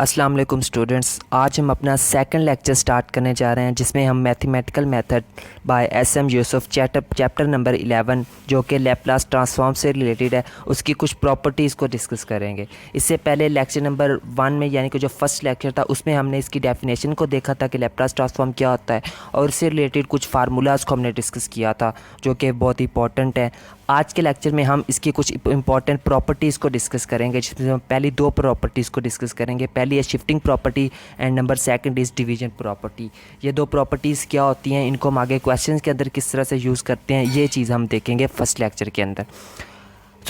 अस्सलाम वालेकुम स्टूडेंट्स। आज हम अपना सेकंड लेक्चर स्टार्ट करने जा रहे हैं जिसमें हम mathematical method by SM. Yusuf chapter number 11 जो कि लैपलास ट्रांसफॉर्म से रिलेटेड है उसकी कुछ प्रॉपर्टीज़ को डिस्कस करेंगे। इससे पहले लेक्चर नंबर 1 में यानी कि जो फर्स्ट लेक्चर था उसमें हमने इसकी डेफिनेशन को देखा था कि लैपलास ट्रांसफॉर्म क्या होता है और इससे रिलेटेड कुछ फार्मूलाज़ को हमने डिस्कस किया था जो कि बहुत इंपॉर्टेंट है। आज के लेक्चर में हम इसकी कुछ इंपॉर्टेंट प्रॉपर्टीज़ को डिस्कस करेंगे जिसमें हम पहली दो प्रॉपर्टीज़ को डिस्कस करेंगे। पहली है shifting property and number second is division property. ये दो प्रॉपर्टीज़ क्या होती हैं, इनको हम आगे क्वेश्चंस के अंदर किस तरह से यूज़ करते हैं, ये चीज़ हम देखेंगे फर्स्ट लेक्चर के अंदर।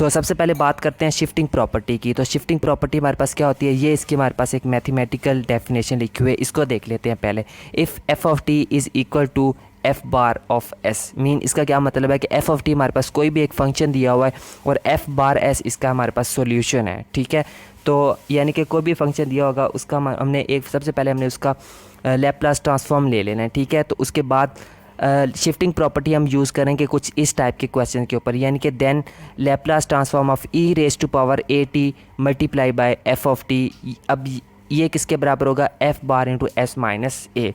सबसे पहले बात करते हैं शिफ्टिंग प्रॉपर्टी की। तो शिफ्टिंग प्रॉपर्टी हमारे पास क्या होती है, ये इसकी हमारे पास एक मैथमेटिकल डेफिनेशन लिखी हुई है, इसको देख लेते हैं पहले। If f of t is equal to f bar of s, mean इसका क्या मतलब है कि एफ ऑफ टी हमारे पास कोई भी एक फंक्शन दिया हुआ है और एफ बार एस इसका हमारे पास सॉल्यूशन है। ठीक है, तो यानी कि कोई भी फंक्शन दिया होगा उसका हमने एक सबसे पहले हमने उसका लैपलास ट्रांसफॉर्म ले लेना है। ठीक है, तो उसके बाद शिफ्टिंग प्रॉपर्टी हम यूज़ करेंगे कुछ इस टाइप के क्वेश्चन के ऊपर, यानी कि then Laplace transform of e raise to power a t multiply by f of t. अब ये किसके बराबर होगा, f bar into s minus a.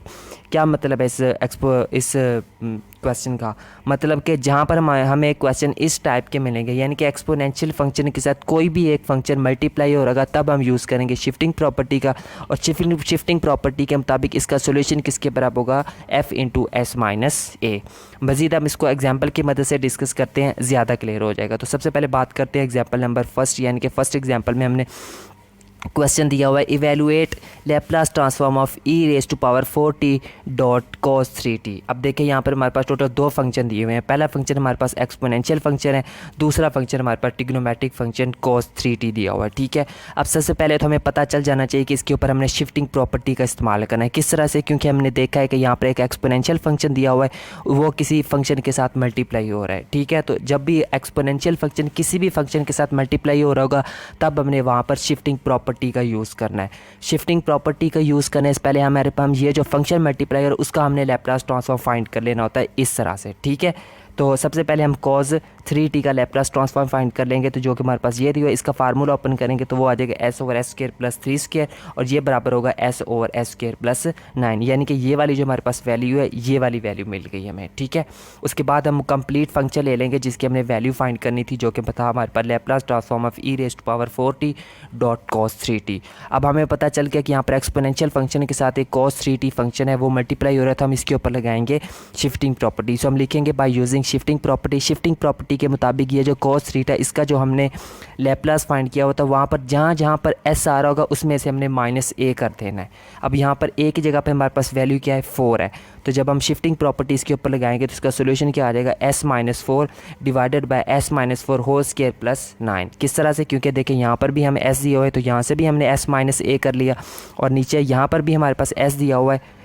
क्या मतलब है इस क्वेश्चन का, मतलब कि जहाँ पर हमें क्वेश्चन इस टाइप के मिलेंगे यानी कि एक्सपोनेंशियल फंक्शन के साथ कोई भी एक फंक्शन मल्टीप्लाई हो रहा तब हम यूज़ करेंगे शिफ्टिंग प्रॉपर्टी का। और शिफ्टिंग प्रॉपर्टी के मुताबिक इसका सोल्यूशन किसके बराबर होगा, एफ इंटू एस माइनस ए। मज़ीद हम इसको एग्जाम्पल की मदद से डिस्कस करते हैं, ज़्यादा क्लियर हो जाएगा। तो सबसे पहले बात करते हैं एग्जाम्पल नंबर फर्स्ट, यानी कि फर्स्ट एग्जाम्पल में हमने क्वेश्चन दिया हुआ है evaluate Laplace transform of e raise to power 4t dot cos 3t। अब देखिए यहाँ पर हमारे पास टोटल दो फंक्शन दिए हुए हैं। पहला फंक्शन हमारे पास एक्सपोनेंशियल फंक्शन है, दूसरा फंक्शन हमारे पास ट्रिग्नोमेट्रिक फंक्शन cos 3t दिया हुआ है। ठीक है, अब सबसे पहले तो हमें पता चल जाना चाहिए कि इसके ऊपर हमने शिफ्टिंग प्रॉपर्टी का इस्तेमाल करना है। किस तरह से, क्योंकि हमने देखा है कि यहाँ पर एक एक्सपोनेंशियल फंक्शन दिया हुआ है, वो किसी फंक्शन के साथ मल्टीप्लाई हो रहा है। ठीक है, तो जब भी एक्सपोनेंशियल फंक्शन किसी भी फंक्शन के साथ मल्टीप्लाई हो रहा होगा तब हमने वहाँ पर शिफ्टिंग प्रॉपर्टी का यूज़ करना है। शिफ्टिंग प्रॉपर्टी का यूज़ करने से पहले हमारे पास ये जो फंक्शन मल्टीप्लायर उसका हमने लैपलास ट्रांसफॉर्म फाइंड कर लेना होता है इस तरह से। ठीक है, तो सबसे पहले हम cos 3t का लैपलास ट्रांसफॉर्म फाइंड कर लेंगे, तो जो कि हमारे पास ये दिया है इसका फार्मूला ओपन करेंगे तो वो आ जाएगा s over S square plus 3 square और ये बराबर होगा s over S square plus 9, यानी कि ये वाली जो हमारे पास वैल्यू है ये वाली वैल्यू मिल गई हमें। ठीक है, उसके बाद हम कंप्लीट फंक्शन ले लेंगे जिसकी हमने वैल्यू फाइंड करनी थी, जो कि पता हमारे पास Laplace transform of e raise to power 4t dot cos 3t। अब हमें पता चल गया कि यहाँ पर एक्सपोनेंशियल फंक्शन के साथ एक cos 3t फंक्शन है वो मल्टीप्लाई हो रहा था, हम इसके ऊपर लगाएंगे शिफ्टिंग प्रॉपर्टी। सो हम लिखेंगे by using shifting property. Shifting property के मुताबिक ये जो cos 3t है इसका जो हमने लैपलास फाइंड किया होता है वहाँ पर जहाँ पर s आ रहा होगा उसमें से हमने माइनस a कर देना है। अब यहाँ पर a की जगह पे हमारे पास वैल्यू क्या है, 4 है, तो जब हम शिफ्टिंग प्रॉपर्टीज़ के ऊपर लगाएंगे तो इसका सोल्यूशन क्या आ जाएगा, s minus 4 divided by s minus 4 whole square plus 9। किस तरह से, क्योंकि देखिए यहाँ पर भी हमें s दिया हुआ है तो यहाँ से भी हमने s माइनस a कर लिया और नीचे यहाँ पर भी हमारे पास s दिया हुआ है,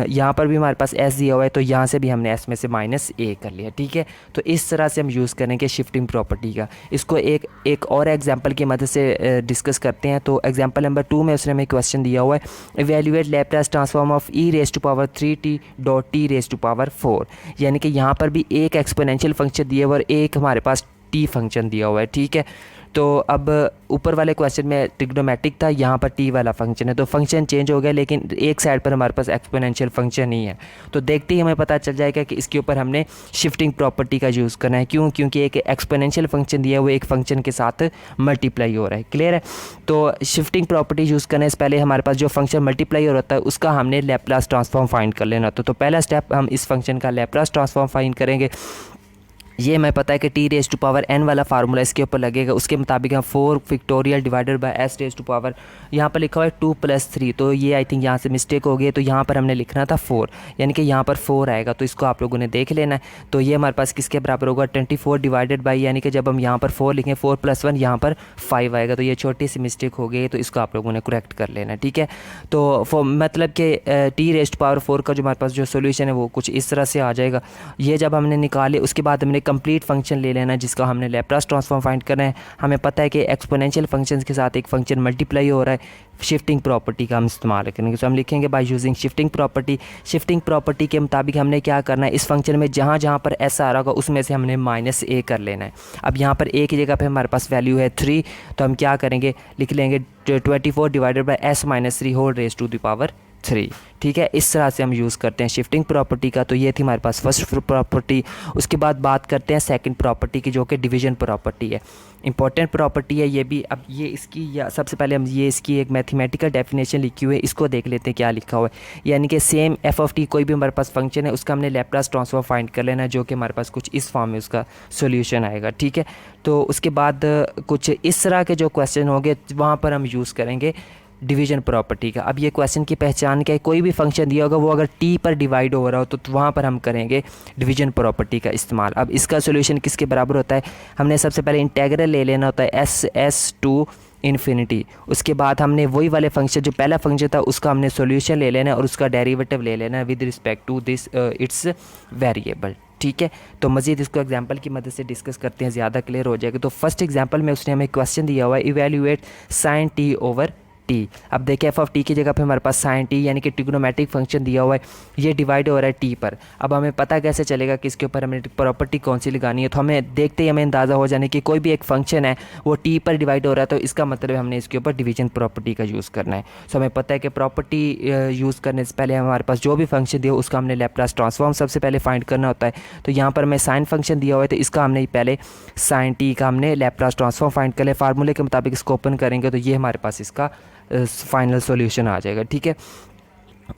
यहाँ पर भी हमारे पास s दिया हुआ है तो यहाँ से भी हमने s में से माइनस a कर लिया। ठीक है, तो इस तरह से हम यूज़ करेंगे शिफ्टिंग प्रॉपर्टी का। इसको एक और एग्जांपल की मदद से डिस्कस करते हैं। तो एग्जांपल नंबर 2 में उसने हमें क्वेश्चन दिया हुआ है evaluate Laplace transform of e raise to power 3t dot t raise to power 4, यानी कि यहाँ पर भी एक एक्सपोनेंशियल फंक्शन दिया हुआ और एक हमारे पास t फंक्शन दिया हुआ है। ठीक है, तो अब ऊपर वाले क्वेश्चन में ट्रिग्नोमेट्रिक था, यहाँ पर t वाला फंक्शन है, तो फंक्शन चेंज हो गया लेकिन एक साइड पर हमारे पास एक्सपोनेंशियल फंक्शन ही है। तो देखते ही हमें पता चल जाएगा कि इसके ऊपर हमने शिफ्टिंग प्रॉपर्टी का यूज़ करना है। क्यों, क्योंकि एक एक्सपोनेंशियल फंक्शन दिया है वो एक फंक्शन के साथ मल्टीप्लाई हो रहा है। क्लियर है, तो शिफ्टिंग प्रॉपर्टी यूज़ करने से पहले हमारे पास जो फंक्शन मल्टीप्लाई हो रहा है उसका हमने लैपलास ट्रांसफॉर्म फाइंड कर लेना होता है। तो पहला स्टेप हम इस फंक्शन का लैपलास ट्रांसफॉर्म फाइंड करेंगे। ये हमें पता है कि t raise to power n वाला फार्मूला इसके ऊपर लगेगा, उसके मुताबिक हम 4 factorial divided by s raise to power, यहाँ पर लिखा हुआ है 2 + 3, तो ये आई थिंक यहाँ से मिस्टेक हो गई, तो यहाँ पर हमने लिखना था 4, यानी कि यहाँ पर 4 आएगा, तो इसको आप लोगों ने देख लेना है। तो ये हमारे पास किसके बराबर होगा, 24 डिवाइडेड बाई, यानी कि जब हम यहाँ पर 4 लिखें 4 + 1 यहाँ पर 5 आएगा, तो ये छोटी सी मिस्टेक हो गई, तो इसको आप लोगों ने करेक्ट कर लेना है। ठीक है, तो मतलब कि टी रेज टू पावर 4 का जो हमारे पास जो सोल्यूशन है वो कुछ इस तरह से आ जाएगा। ये जब हमने निकाले उसके बाद हमने कंप्लीट फंक्शन ले लेना जिसका हमने लैप्लास ट्रांसफॉर्म फाइंड करना है। हमें पता है कि एक्सपोनेंशियल फंक्शंस के साथ एक फंक्शन मल्टीप्लाई हो रहा है, शिफ्टिंग प्रॉपर्टी का हम इस्तेमाल करेंगे। तो हम लिखेंगे by using shifting property. Shifting property के मुताबिक हमने क्या करना है, इस फंक्शन में जहाँ जहाँ पर ऐसा आ रहा होगा उसमें से हमने -a कर लेना है। अब यहाँ पर a की जगह पे हमारे पास वैल्यू है 3, तो हम क्या करेंगे, लिख लेंगे 24 divided by s minus 3 whole raise to the power 3। ठीक है, इस तरह से हम यूज़ करते हैं शिफ्टिंग प्रॉपर्टी का। तो ये थी हमारे पास फर्स्ट प्रॉपर्टी। उसके बाद बात करते हैं सेकंड प्रॉपर्टी की, जो कि डिवीजन प्रॉपर्टी है। इंपॉर्टेंट प्रॉपर्टी है ये भी। अब ये इसकी या सबसे पहले हम ये इसकी एक मैथमेटिकल डेफिनेशन लिखी हुई है, इसको देख लेते हैं क्या लिखा हुआ है। यानी कि सेम एफ ऑफ टी कोई भी हमारे पास फंक्शन है, उसका हमने लैप्लास ट्रांसफॉर्म फाइंड कर लेना है, जो कि हमारे पास कुछ इस फॉर्म में उसका सोल्यूशन आएगा। ठीक है, तो उसके बाद कुछ इस तरह के जो क्वेश्चन होंगे वहाँ पर हम यूज़ करेंगे डिवीजन प्रॉपर्टी का। अब ये क्वेश्चन की पहचान क्या है, कोई भी फंक्शन दिया होगा वो अगर टी पर डिवाइड हो रहा हो तो वहाँ पर हम करेंगे डिवीजन प्रॉपर्टी का इस्तेमाल। अब इसका सोल्यूशन किसके बराबर होता है, हमने सबसे पहले इंटेग्रल ले लेना होता है एस टू इन्फिनिटी। उसके बाद हमने वही वाले फंक्शन जो पहला फंक्शन था उसका हमने सोल्यूशन ले लेना है और उसका डेरिवेटिव ले लेना है with respect to this it's variable. ठीक है, तो मज़ीद इसको एग्जांपल की मदद से डिस्कस करते हैं, ज़्यादा क्लियर हो जाएगा। तो फर्स्ट एग्जांपल में उसने हमें क्वेश्चन दिया हुआ है evaluate sine t over t. अब देखिए एफ ऑफ टी की जगह पे हमारे पास साइन टी यानी कि ट्रिग्नोमेट्रिक फंक्शन दिया हुआ है, ये डिवाइड हो रहा है टी पर। अब हमें पता कैसे चलेगा कि इसके ऊपर हमें प्रॉपर्टी कौन सी लगानी है, तो हमें देखते ही हमें अंदाज़ा हो जाने कि कोई भी एक फंक्शन है वो टी पर डिवाइड हो रहा है, तो इसका मतलब हमने इसके ऊपर डिवीजन प्रॉपर्टी का यूज़ करना है। सो हमें पता है कि प्रॉपर्टी यूज़ करने से पहले हमारे पास जो भी फंक्शन दिया उसका हमने लैप्लास ट्रांसफॉर्म सबसे पहले फाइंड करना होता है। तो यहाँ पर हमें साइन फंक्शन दिया हुआ है, तो इसका हमने पहले साइन टी का हमने लैप्लास ट्रांसफॉर्म फाइंड कर लिया। फार्मूले के मुताबिक इसको ओपन करेंगे तो ये हमारे पास इसका फाइनल सॉल्यूशन आ जाएगा। ठीक है,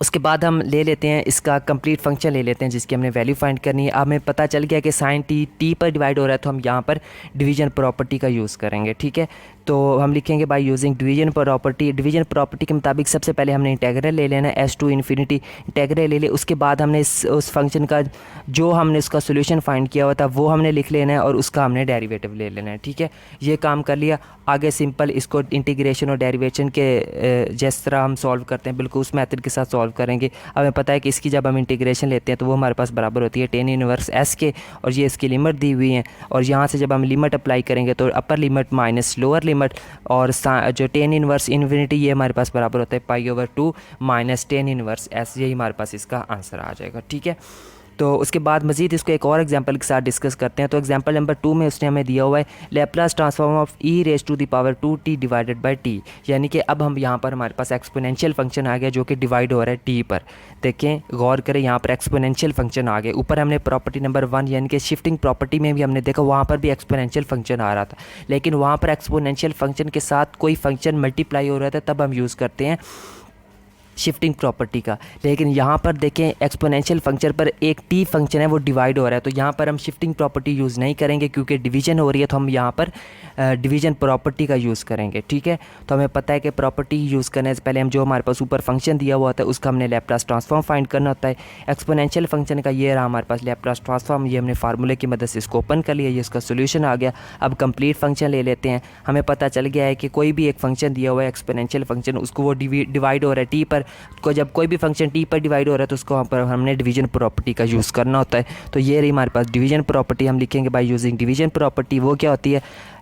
उसके बाद हम ले लेते हैं इसका कंप्लीट फंक्शन ले लेते हैं जिसकी हमने वैल्यू फाइंड करनी है। अब हमें पता चल गया कि साइन टी पर डिवाइड हो रहा है, तो हम यहाँ पर डिवीजन प्रॉपर्टी का यूज़ करेंगे। ठीक है, तो हम लिखेंगे by using division property. Division property के मुताबिक सबसे पहले हमने इंटेग्रल ले लेना है एस टू इन्फिनिटी, इंटेग्रल ले ले। उसके बाद हमने उस फंक्शन का जो हमने उसका सोल्यूशन फाइंड किया हुआ था वो हमने लिख लेना है और उसका हमने डेरिवेटिव ले लेना है। ठीक है, ये काम कर लिया। आगे सिंपल इसको इंटीग्रेशन और डेरिवेशन के जिस तरह हम सॉल्व करते हैं बिल्कुल उस मेथड के साथ सॉल्व करेंगे। हमें पता है कि इसकी जब हम इंटीग्रेशन लेते हैं तो वो हमारे पास बराबर होती है टेन इनवर्स एस के, और ये इसकी लिमिट दी हुई है। और यहाँ से जब हम लिमिट अप्लाई करेंगे तो upper limit minus lower limit, और जो टेन इनवर्स इन्फिनिटी ये हमारे पास बराबर होता है pi over 2 minus tan inverse S. यही हमारे पास इसका आंसर आ जाएगा। ठीक है, तो उसके बाद मज़ीद इसको एक और एग्जांपल के साथ डिस्कस करते हैं। तो एग्जांपल नंबर 2 में उसने हमें दिया हुआ है Laplace transform of e raise to the power 2t divided by t. यानी कि अब हम यहाँ पर हमारे पास एक्सपोनेंशियल फंक्शन आ गया जो कि डिवाइड हो रहा है टी पर। देखें गौर करें, यहाँ पर एक्सपोनेंशियल फंक्शन आ गया। ऊपर हमने प्रॉपर्टी नंबर 1 यानी कि शिफ्टिंग प्रॉपर्टी में भी हमने देखा वहाँ पर भी एक्सपोनेंशियल फंक्शन आ रहा था, लेकिन वहाँ पर एक्सपोनेंशियल फंक्शन के साथ कोई फंक्शन मल्टीप्लाई हो रहा था, तब हम यूज़ करते हैं शिफ्टिंग प्रॉपर्टी का। लेकिन यहाँ पर देखें एक्सपोनेंशियल फंक्शन पर एक टी फंक्शन है वो डिवाइड हो रहा है, तो यहाँ पर हम शिफ्टिंग प्रॉपर्टी यूज़ नहीं करेंगे क्योंकि डिवीजन हो रही है, तो हम यहाँ पर डिवीजन प्रॉपर्टी का यूज़ करेंगे। ठीक है, तो हमें पता है कि प्रॉपर्टी यूज़ करने से पहले हम जो हमारे पास ऊपर फंक्शन दिया हुआ होता है उसका हमने लैप्लास ट्रांसफॉर्म फाइंड करना होता है। एक्सपोनेंशियल फंक्शन का ये रहा हमारे पास लैप्लास ट्रांसफॉर्म, ये हमने फार्मूले की मदद से इसको ओपन कर लिया, ये इसका सोल्यूशन आ गया। अब कंप्लीट फंक्शन ले लेते हैं। हमें पता चल गया है कि कोई भी एक फंक्शन दिया हुआ है एक्सपोनेंशियल फंक्शन, उसको वो डिवाइड हो रहा है टी पर, को जब कोई भी फंक्शन टी पर डिवाइड हो रहा है तो उसको वहाँ पर हमने डिवीजन प्रॉपर्टी का यूज़ करना होता है। तो ये रही हमारे पास डिवीजन प्रॉपर्टी। हम लिखेंगे बाय यूजिंग डिवीजन प्रॉपर्टी। वो क्या होती है,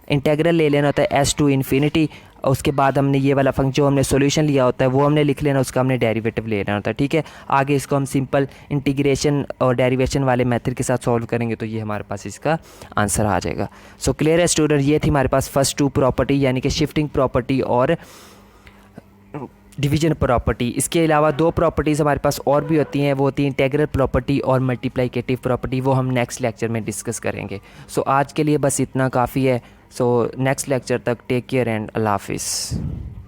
इंटेग्रल ले लेना होता है एस टू इन्फिनिटी, और उसके बाद हमने ये वाला फंक्शन जो हमने सॉल्यूशन लिया होता है वो हमने लिख लेना, उसका हमने डेरिवेटिव ले लेना होता है। ठीक है, आगे इसको हम सिंपल इंटीग्रेशन और डेरिवेशन वाले मेथड के साथ सॉल्व करेंगे तो ये हमारे पास इसका आंसर आ जाएगा। सो क्लियर है स्टूडेंट, ये थी हमारे पास फर्स्ट 2 प्रॉपर्टी यानी कि शिफ्टिंग प्रॉपर्टी और डिवीजन प्रॉपर्टी। इसके अलावा 2 प्रॉपर्टीज़ हमारे पास और भी होती हैं, वो होती है इंटेग्रल प्रॉपर्टी और मल्टीप्लिकेटिव प्रॉपर्टी। वो हम नेक्स्ट लेक्चर में डिस्कस करेंगे। सो आज के लिए बस इतना काफ़ी है। सो नेक्स्ट लेक्चर तक टेक केयर एंड अल्लाह हाफिज़।